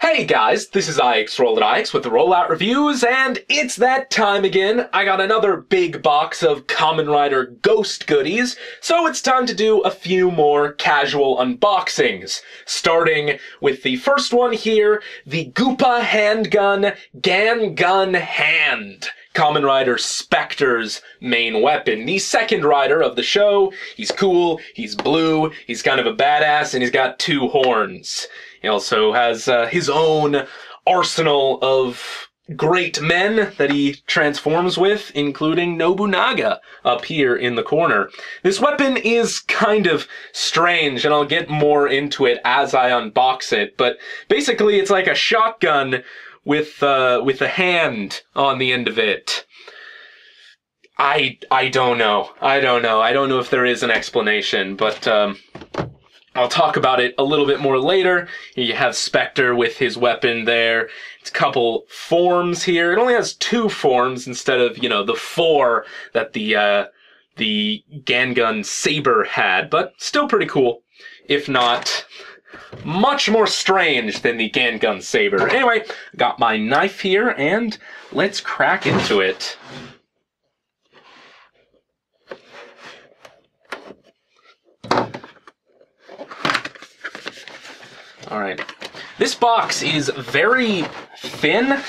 Hey guys, this is Rollout with the Rollout Reviews, and it's that time again. I got another big box of Kamen Rider Ghost goodies, so it's time to do a few more casual unboxings. Starting with the first one here, the Goopa handgun GanGun Hand. Kamen Rider Specter's main weapon. The second rider of the show. He's cool, he's blue, he's kind of a badass, and he's got two horns. He also has his own arsenal of great men that he transforms with, including Nobunaga up here in the corner. This weapon is kind of strange, and I'll get more into it as I unbox it, but basically it's like a shotgun with a hand on the end of it. I don't know. I don't know if there is an explanation, but I'll talk about it a little bit more later. Here you have Specter with his weapon there. It's a couple forms here. It only has two forms instead of, the four that the GanGun Saber had, but still pretty cool, if not much more strange than the GanGun Saber. Anyway, got my knife here, and let's crack into it. Alright. This box is very thin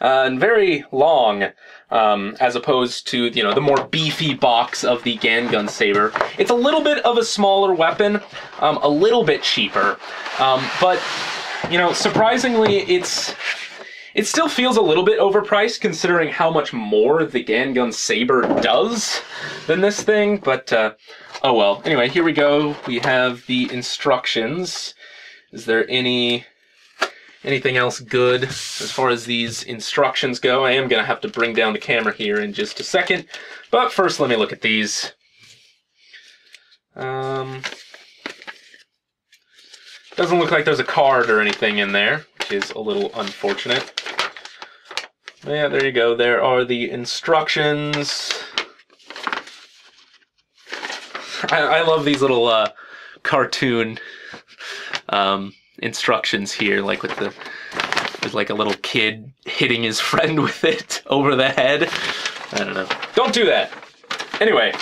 and very long, as opposed to, the more beefy box of the GanGun Saber. It's a little bit of a smaller weapon, a little bit cheaper, but, surprisingly, it still feels a little bit overpriced considering how much more the GanGun Saber does than this thing, but, oh well. Anyway, here we go. We have the instructions. Is there anything else good as far as these instructions go? I am going to have to bring down the camera here in just a second, but first let me look at these. Doesn't look like there's a card or anything in there, which is a little unfortunate. Yeah, there you go. There are the instructions. I love these little cartoon instructions here, like with like a little kid hitting his friend with it over the head. I don't know. Don't do that. Anyway,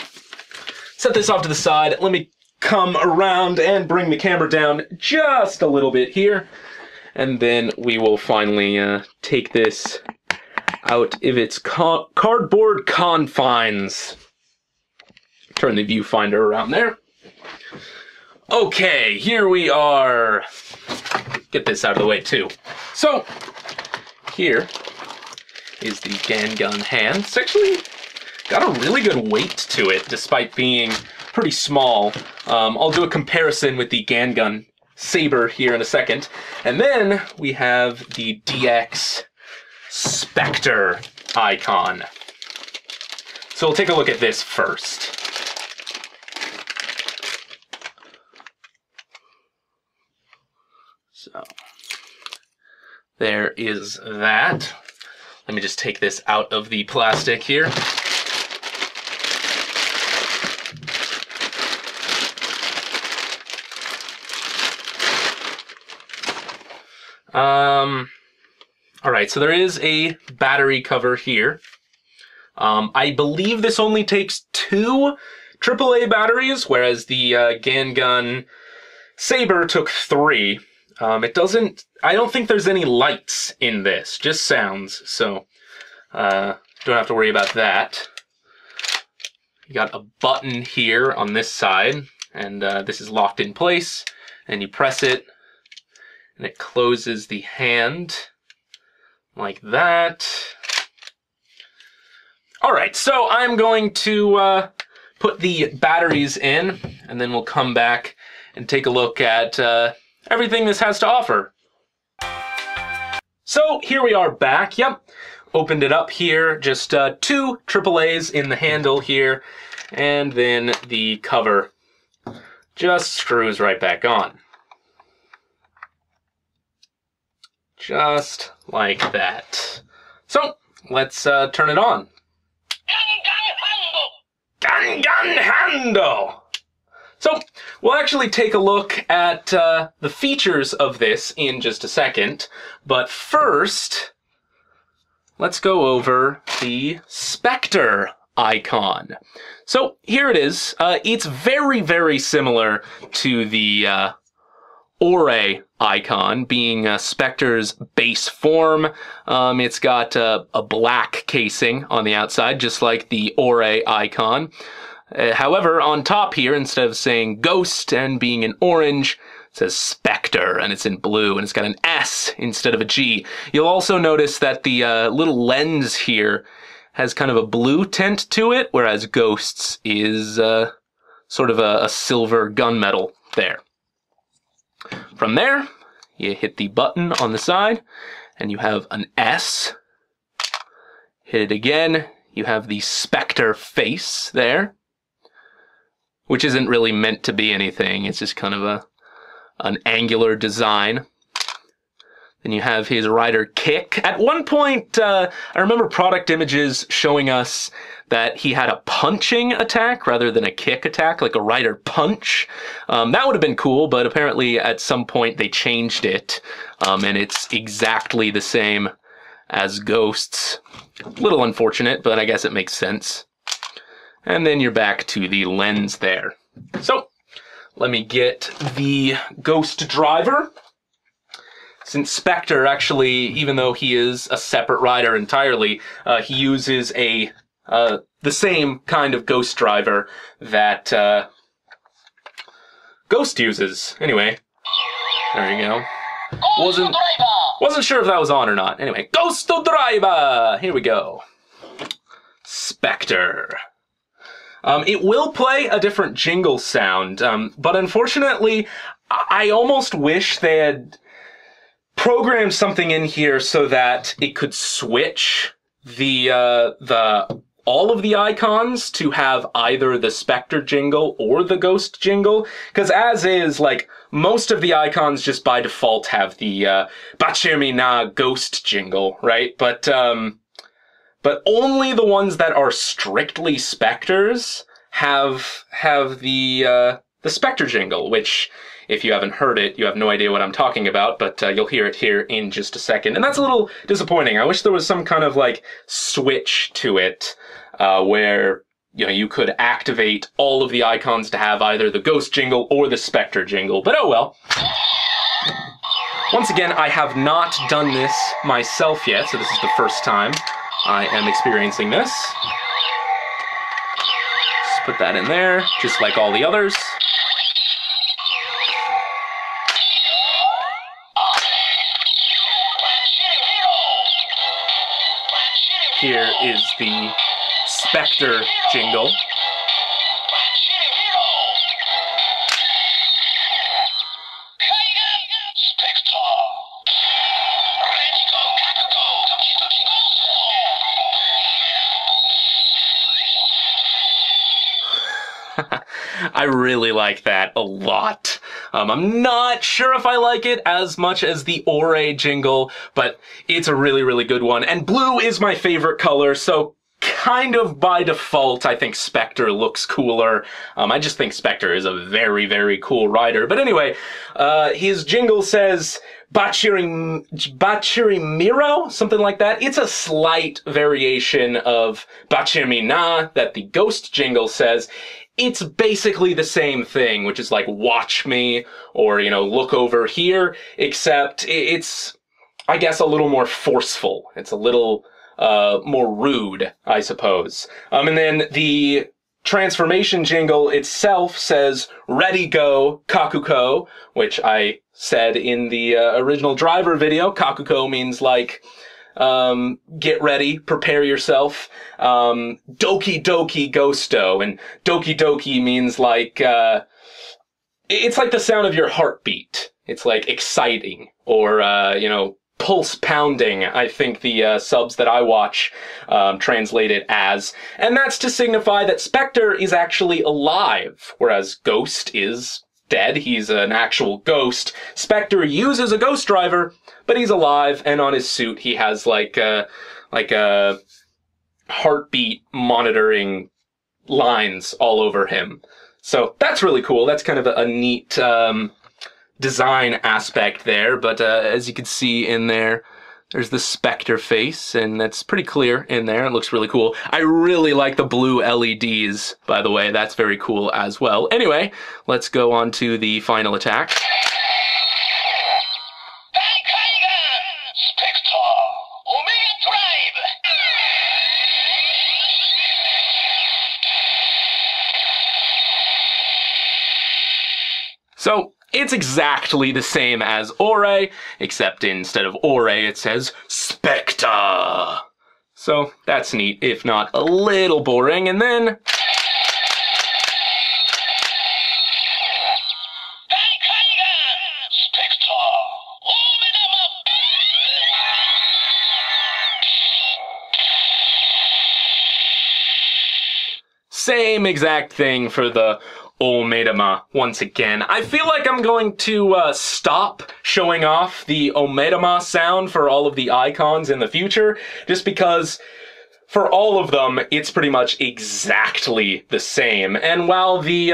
set this off to the side. Let me come around and bring the camera down just a little bit here, and then we will finally take this out of its cardboard confines. Turn the viewfinder around there. Okay, here we are. Get this out of the way too. So, here is the GanGun Hand. It's actually got a really good weight to it, despite being pretty small. I'll do a comparison with the GanGun Saber here in a second. And then we have the DX Specter Icon. So we'll take a look at this first. So, there is that. Let me just take this out of the plastic here. Alright, so there is a battery cover here. I believe this only takes 2 AAA batteries, whereas the GanGun Saber took 3. I don't think there's any lights in this, just sounds, so don't have to worry about that. You got a button here on this side, and this is locked in place, and you press it, and it closes the hand like that. Alright, so I'm going to put the batteries in, and then we'll come back and take a look at everything this has to offer. So here we are back. Yep, opened it up here. Just 2 AAAs in the handle here, and then the cover just screws right back on. Just like that. So let's turn it on. GanGun Handle! So we'll actually take a look at the features of this in just a second. But first, let's go over the Specter Icon. So here it is. It's very, very similar to the Ore icon, being Specter's base form. It's got a black casing on the outside, just like the Ore icon. However, on top here, instead of saying Ghost and being in orange, it says Specter, and it's in blue, and it's got an S instead of a G. You'll also notice that the little lens here has kind of a blue tint to it, whereas Ghost's is sort of a silver gunmetal there. From there, you hit the button on the side, and you have an S. Hit it again, you have the Specter face there, which isn't really meant to be anything. It's just kind of an angular design. Then you have his rider kick. At one point, I remember product images showing us that he had a punching attack rather than a kick attack, like a rider punch. That would have been cool, but apparently at some point they changed it, and it's exactly the same as Ghost's. A little unfortunate, but I guess it makes sense. And then you're back to the lens there. So, let me get the Ghost driver. Since Specter actually, even though he is a separate rider entirely, he uses the same kind of Ghost driver that Ghost uses. Anyway, there you go. Wasn't sure if that was on or not. Anyway, Ghost driver! Here we go. Specter. It will play a different jingle sound, but unfortunately, I almost wish they had programmed something in here so that it could switch all of the icons to have either the Specter jingle or the Ghost jingle, because as is, like, most of the icons just by default have the Bachirmi na Ghost jingle, right? But only the ones that are strictly Specters have the Specter jingle, which, if you haven't heard it, you have no idea what I'm talking about, but you'll hear it here in just a second. And that's a little disappointing. I wish there was some kind of, like, switch to it, where, you know, you could activate all of the icons to have either the Ghost jingle or the Specter jingle, but oh well. Once again, I have not done this myself yet, so this is the first time I am experiencing this. Just put that in there, just like all the others. Here is the Specter jingle. I really like that a lot. I'm not sure if I like it as much as the Ore jingle, but it's a really, really good one. And blue is my favorite color, so kind of by default, I think Specter looks cooler. I just think Specter is a very, very cool rider. But anyway, his jingle says Bachirimiro, something like that. It's a slight variation of Bachirimina that the Ghost jingle says. It's basically the same thing, which is like, watch me, or, you know, look over here, except it's, I guess, a little more forceful. It's a little more rude, I suppose. And then the transformation jingle itself says, ready, go, Kakuko, which I said in the original driver video. Kakuko means like, get ready, prepare yourself. Doki Doki Ghosto, and Doki Doki means like, it's like the sound of your heartbeat. It's like exciting, or, you know, pulse pounding, I think the subs that I watch translate it as. And that's to signify that Specter is actually alive, whereas Ghost is dead. He's an actual ghost. Specter uses a ghost driver, but he's alive, and on his suit he has like a heartbeat monitoring lines all over him. So that's really cool. That's kind of a neat design aspect there. But as you can see in there, there's the Specter face, and that's pretty clear in there. It looks really cool. I really like the blue LEDs, by the way. That's very cool as well. Anyway, let's go on to the final attack. So, it's exactly the same as Ore, except instead of Ore it says Specter. So, that's neat, if not a little boring, and then... same exact thing for the Omedama once again. I feel like I'm going to stop showing off the Omedama sound for all of the icons in the future, just because for all of them, it's pretty much exactly the same. And while the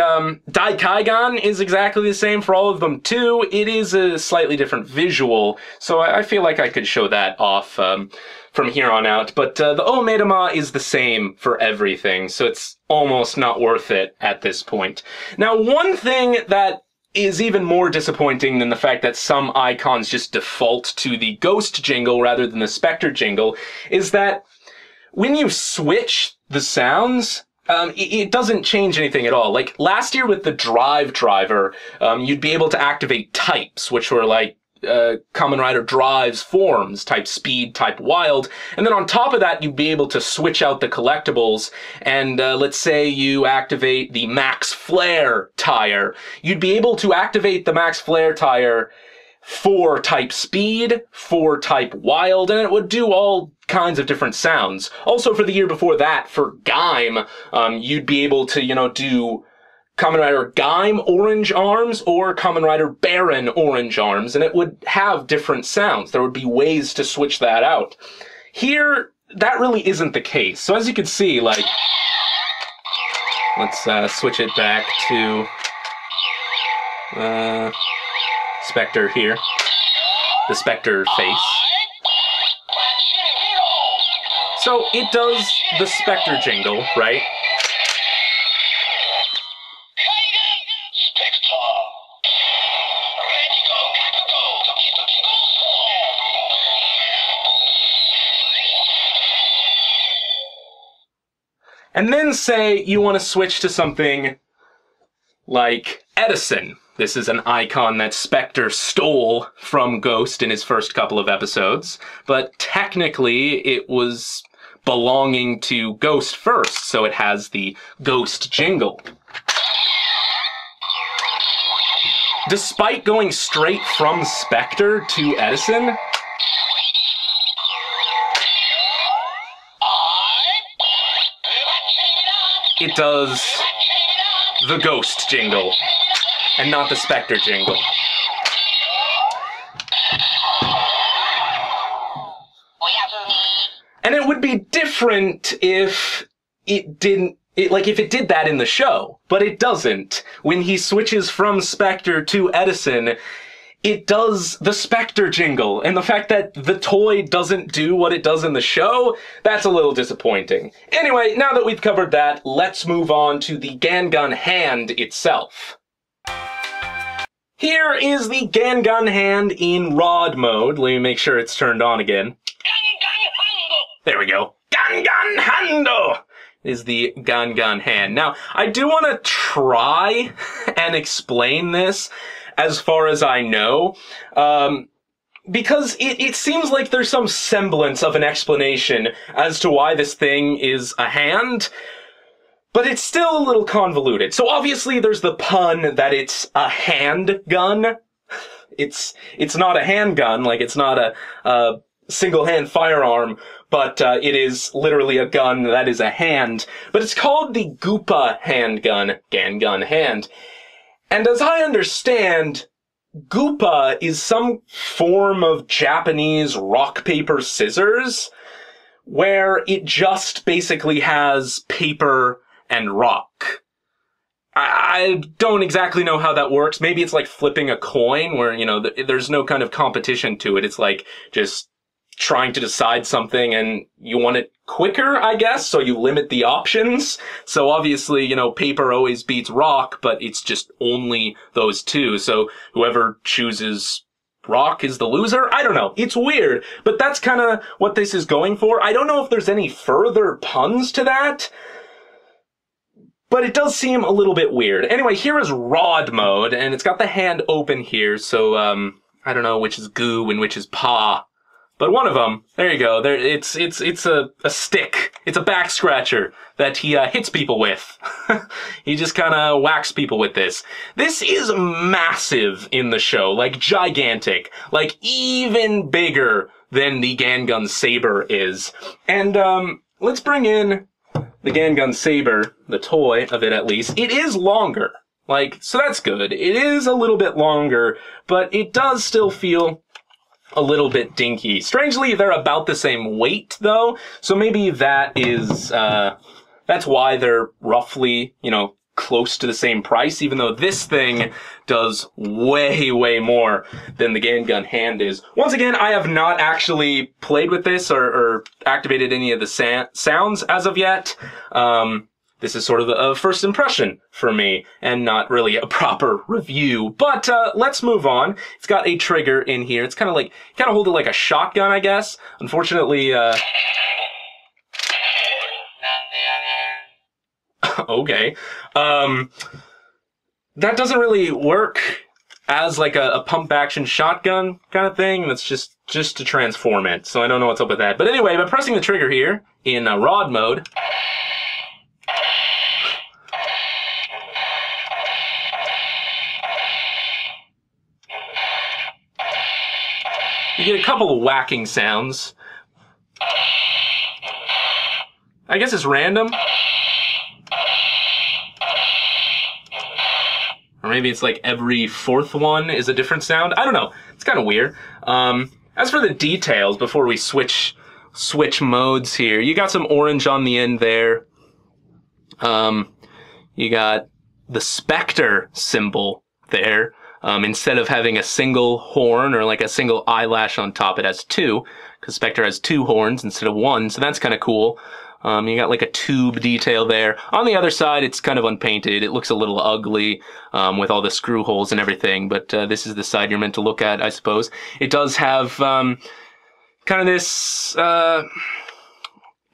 Daikaigan is exactly the same for all of them too, it is a slightly different visual, so I feel like I could show that off from here on out. But the Omedama is the same for everything, so it's almost not worth it at this point. Now, one thing that is even more disappointing than the fact that some icons just default to the Ghost jingle rather than the Specter jingle is that when you switch the sounds, it doesn't change anything at all. Like, last year with the Drive driver, you'd be able to activate types, which were like Kamen Rider Drive's forms, type Speed, type Wild, and then on top of that, you'd be able to switch out the collectibles, and let's say you activate the Max Flare tire. You'd be able to activate the Max Flare tire for type Speed, for type Wild, and it would do all kinds of different sounds. Also, for the year before that, for Gaim, you'd be able to, do Kamen Rider Gaim Orange Arms or Kamen Rider Baron Orange Arms, and it would have different sounds. There would be ways to switch that out. Here, that really isn't the case. So as you can see, like, let's switch it back to Specter here, the Specter face. So it does the Specter jingle, right? And then say you want to switch to something like Edison. This is an icon that Specter stole from Ghost in his first couple of episodes, but technically it was belonging to Ghost first, so it has the Ghost jingle. Despite going straight from Specter to Edison, it does the Ghost jingle, and not the Specter jingle. And it would be different if it didn't, if it did that in the show, but it doesn't. When he switches from Specter to Edison, it does the Specter jingle, and the fact that the toy doesn't do what it does in the show, that's a little disappointing. Anyway, now that we've covered that, let's move on to the GanGun Hand itself. Here is the GanGun Hand in rod mode. Let me make sure it's turned on again. There we go. GanGun Hando is the GanGun Hand. Now, I do want to try and explain this as far as I know, because it seems like there's some semblance of an explanation as to why this thing is a hand, but it's still a little convoluted. So obviously there's the pun that it's a handgun. It's not a handgun, like it's not a single-hand firearm, but it is literally a gun that is a hand. But it's called the Goopa handgun, GanGun Hand. And as I understand, Goopa is some form of Japanese rock, paper, scissors, where it just basically has paper and rock. I don't exactly know how that works. Maybe it's like flipping a coin where, you know, there's no kind of competition to it. It's like just trying to decide something and you want it quicker, I guess, so you limit the options. So obviously, you know, paper always beats rock, but it's just only those two. So whoever chooses rock is the loser? I don't know. It's weird, but that's kind of what this is going for. I don't know if there's any further puns to that, but it does seem a little bit weird. Anyway, here is Rod mode, and it's got the hand open here, so, I don't know which is goo and which is paw. But one of them, there you go, there, it's a stick. It's a back scratcher that he, hits people with. He just kinda whacks people with this. This is massive in the show, like gigantic, like even bigger than the GanGun Saber is. And, let's bring in the GanGun Saber, the toy of it at least. It is longer. Like, so that's good. It is a little bit longer, but it does still feel a little bit dinky. Strangely, they're about the same weight, though, so maybe that is, that's why they're roughly, you know, close to the same price, even though this thing does way, way more than the GanGun Hand is. Once again, I have not actually played with this or activated any of the sounds as of yet. This is sort of a first impression for me, and not really a proper review. But, let's move on. It's got a trigger in here. It's kind of hold it like a shotgun, I guess. Unfortunately, okay. That doesn't really work as like a pump action shotgun kind of thing. That's just to transform it. So I don't know what's up with that. But anyway, by pressing the trigger here in Rod mode, you get a couple of whacking sounds. I guess it's random. Or maybe it's like every fourth one is a different sound. I don't know. It's kind of weird. As for the details, before we switch modes here, you got some orange on the end there. You got the Specter symbol there. Instead of having a single horn or like a single eyelash on top, it has two, because Specter has two horns instead of one, so that's kind of cool. You got like a tube detail there. On the other side, it's kind of unpainted. It looks a little ugly, with all the screw holes and everything, but this is the side you're meant to look at, I suppose. It does have, kind of this,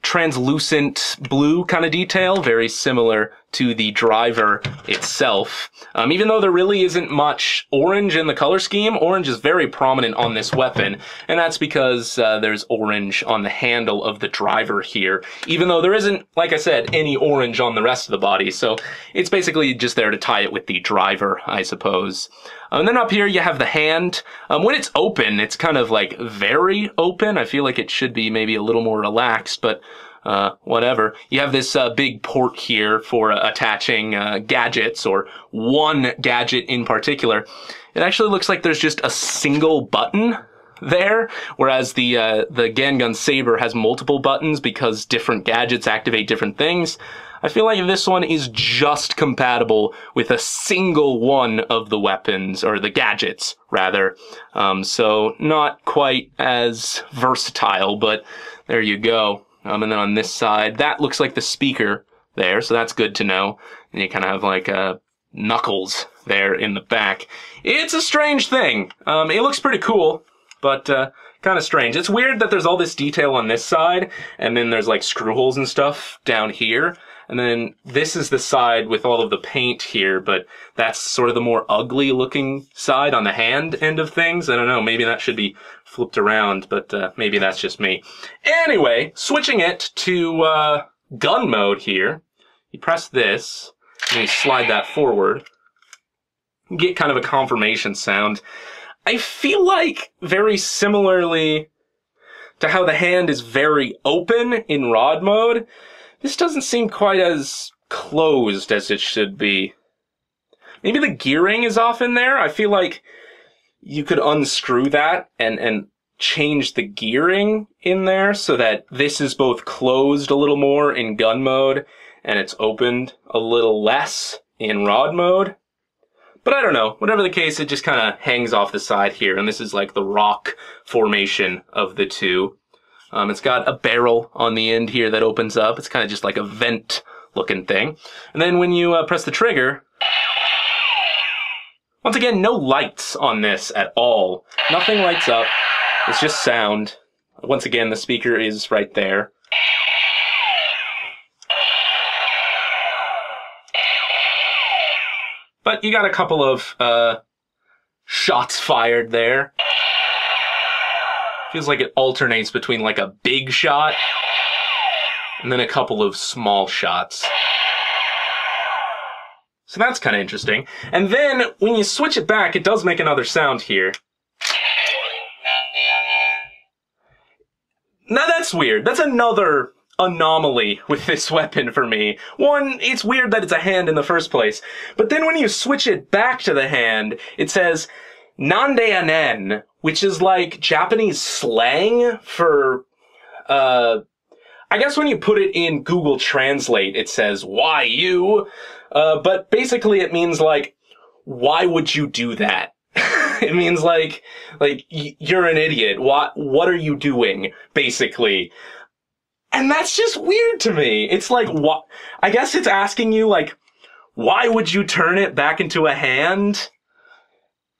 translucent blue kind of detail, very similar to the driver itself. Even though there really isn't much orange in the color scheme, orange is very prominent on this weapon, and that's because there's orange on the handle of the driver here, even though there isn't, like I said, any orange on the rest of the body, so it's basically just there to tie it with the driver, I suppose. And then up here you have the hand. When it's open, it's kind of like very open. I feel like it should be maybe a little more relaxed, but whatever. You have this big port here for attaching gadgets, or one gadget in particular. It actually looks like there's just a single button there, whereas the GanGun Saber has multiple buttons because different gadgets activate different things. I feel like this one is just compatible with a single one of the weapons, or the gadgets, rather. So not quite as versatile, but there you go. And then on this side, that looks like the speaker there, so that's good to know. And you kind of have like knuckles there in the back. It's a strange thing. It looks pretty cool, but kind of strange. It's weird that there's all this detail on this side, and then there's like screw holes and stuff down here. And then this is the side with all of the paint here, but that's sort of the more ugly looking side on the hand end of things. I don't know, maybe that should be flipped around, but maybe that's just me. Anyway, switching it to gun mode here. You press this, and you slide that forward. You get kind of a confirmation sound. I feel like very similarly to how the hand is very open in rod mode, this doesn't seem quite as closed as it should be. Maybe the gearing is off in there. I feel like you could unscrew that and change the gearing in there so that this is both closed a little more in gun mode and it's opened a little less in rod mode. But I don't know. Whatever the case, it just kind of hangs off the side here, and this is like the rock formation of the two. It's got a barrel on the end here that opens up. It's kind of just like a vent-looking thing. And then when you press the trigger, once again, no lights on this at all. Nothing lights up. It's just sound. Once again, the speaker is right there. But you got a couple of shots fired there. Feels like it alternates between like a big shot and then a couple of small shots. So that's kind of interesting. And then when you switch it back, it does make another sound here. Now that's weird. That's another anomaly with this weapon for me. One, it's weird that it's a hand in the first place. But then when you switch it back to the hand, it says Nande anen, which is like Japanese slang for, I guess when you put it in Google Translate, it says, why you? But basically it means like, why would you do that? It means like, you're an idiot. What are you doing? Basically. And that's just weird to me. It's like, what? I guess it's asking you, like, why would you turn it back into a hand?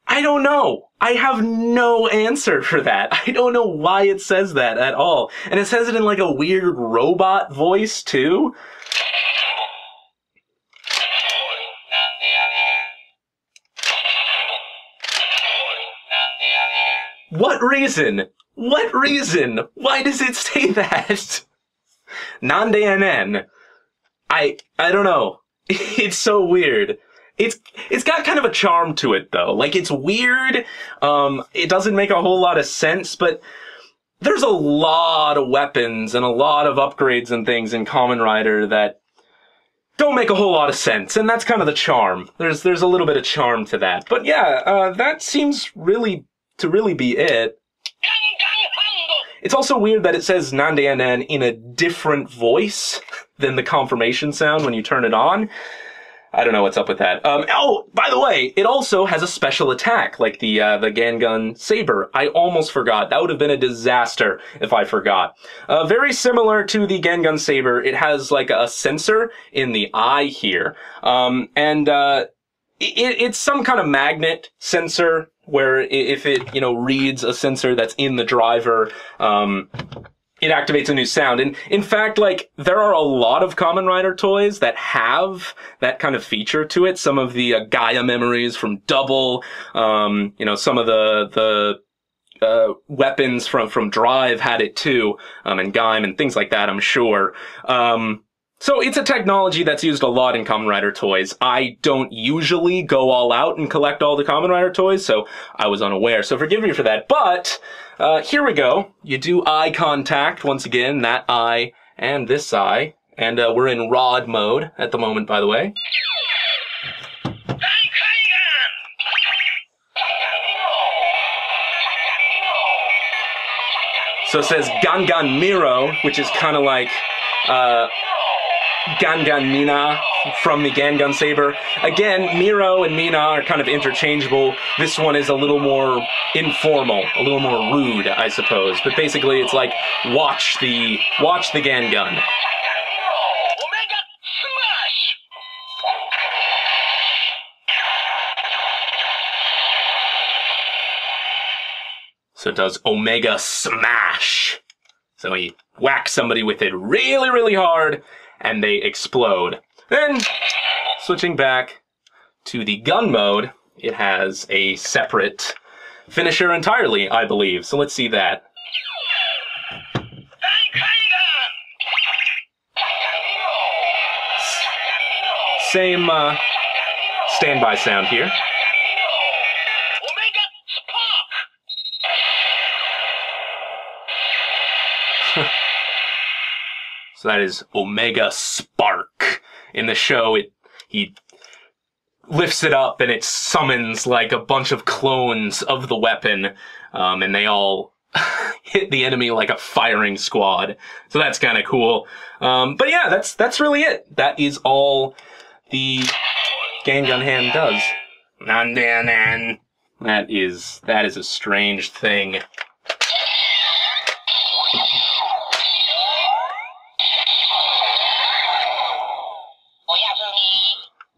I don't know. I have no answer for that. I don't know why it says that at all. And it says it in, like, a weird robot voice, too. What reason? What reason? Why does it say that? Nande anen. I don't know. It's so weird. It's got kind of a charm to it though. Like it's weird. It doesn't make a whole lot of sense, but there's a lot of weapons and a lot of upgrades and things in Kamen Rider that don't make a whole lot of sense, and that's kind of the charm. There's a little bit of charm to that. But yeah, that seems to really be it. It's also weird that it says Nande anen in a different voice than the confirmation sound when you turn it on. I don't know what's up with that. Oh, by the way, it also has a special attack, like the GanGun Saber. I almost forgot. That would have been a disaster if I forgot. Very similar to the GanGun Saber, it has like a sensor in the eye here. It's some kind of magnet sensor where if it, reads a sensor that's in the driver, it activates a new sound. And in fact, like, there are a lot of Kamen Rider toys that have that kind of feature to it. Some of the Gaia memories from Double, some of the weapons from Drive had it too, and Gaim and things like that, I'm sure. So it's a technology that's used a lot in Kamen Rider toys. I don't usually go all out and collect all the Kamen Rider toys, so I was unaware. So forgive me for that. But here we go. You do eye contact, once again, that eye and this eye. And we're in rod mode at the moment, by the way. So it says GanGun Miro, which is kind of like GanGun Mina from the GanGun Saber. Again, Miro and Mina are kind of interchangeable. This one is a little more informal, a little more rude, I suppose. But basically, it's like watch the GanGun. So it does Omega Smash. So he whacks somebody with it really, really hard, and they explode. Then, switching back to the gun mode, it has a separate finisher entirely, I believe. So let's see that. Same standby sound here. So that is Omega Spark. In the show, he lifts it up and it summons like a bunch of clones of the weapon, and they all hit the enemy like a firing squad. So that's kind of cool. But yeah, that's really it. That is all the GanGun Hand does. That is a strange thing.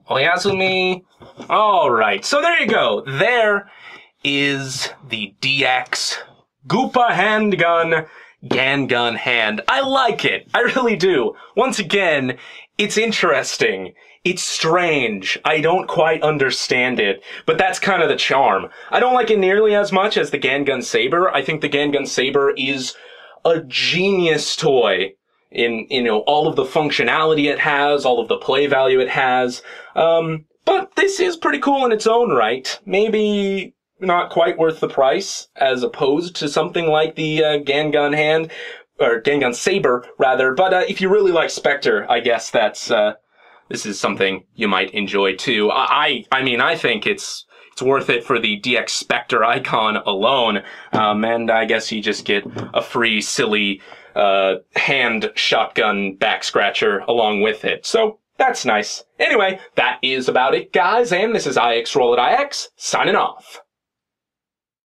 Oyasumi. Alright, so there you go. There is the DX Goopa Handgun GanGun Hand. I like it. I really do. Once again, it's interesting. It's strange. I don't quite understand it, but that's kind of the charm. I don't like it nearly as much as the GanGun Saber. I think the GanGun Saber is a genius toy in, all of the functionality it has, all of the play value it has. But this is pretty cool in its own right. Maybe not quite worth the price, as opposed to something like the GanGun Hand, or GanGun Saber, rather. But if you really like Specter, I guess that's this is something you might enjoy too. I mean, I think it's worth it for the DX Specter Icon alone, and I guess you just get a free, silly hand shotgun back scratcher along with it. So that's nice. Anyway, that is about it, guys, and this is IX Roll It IX, signing off.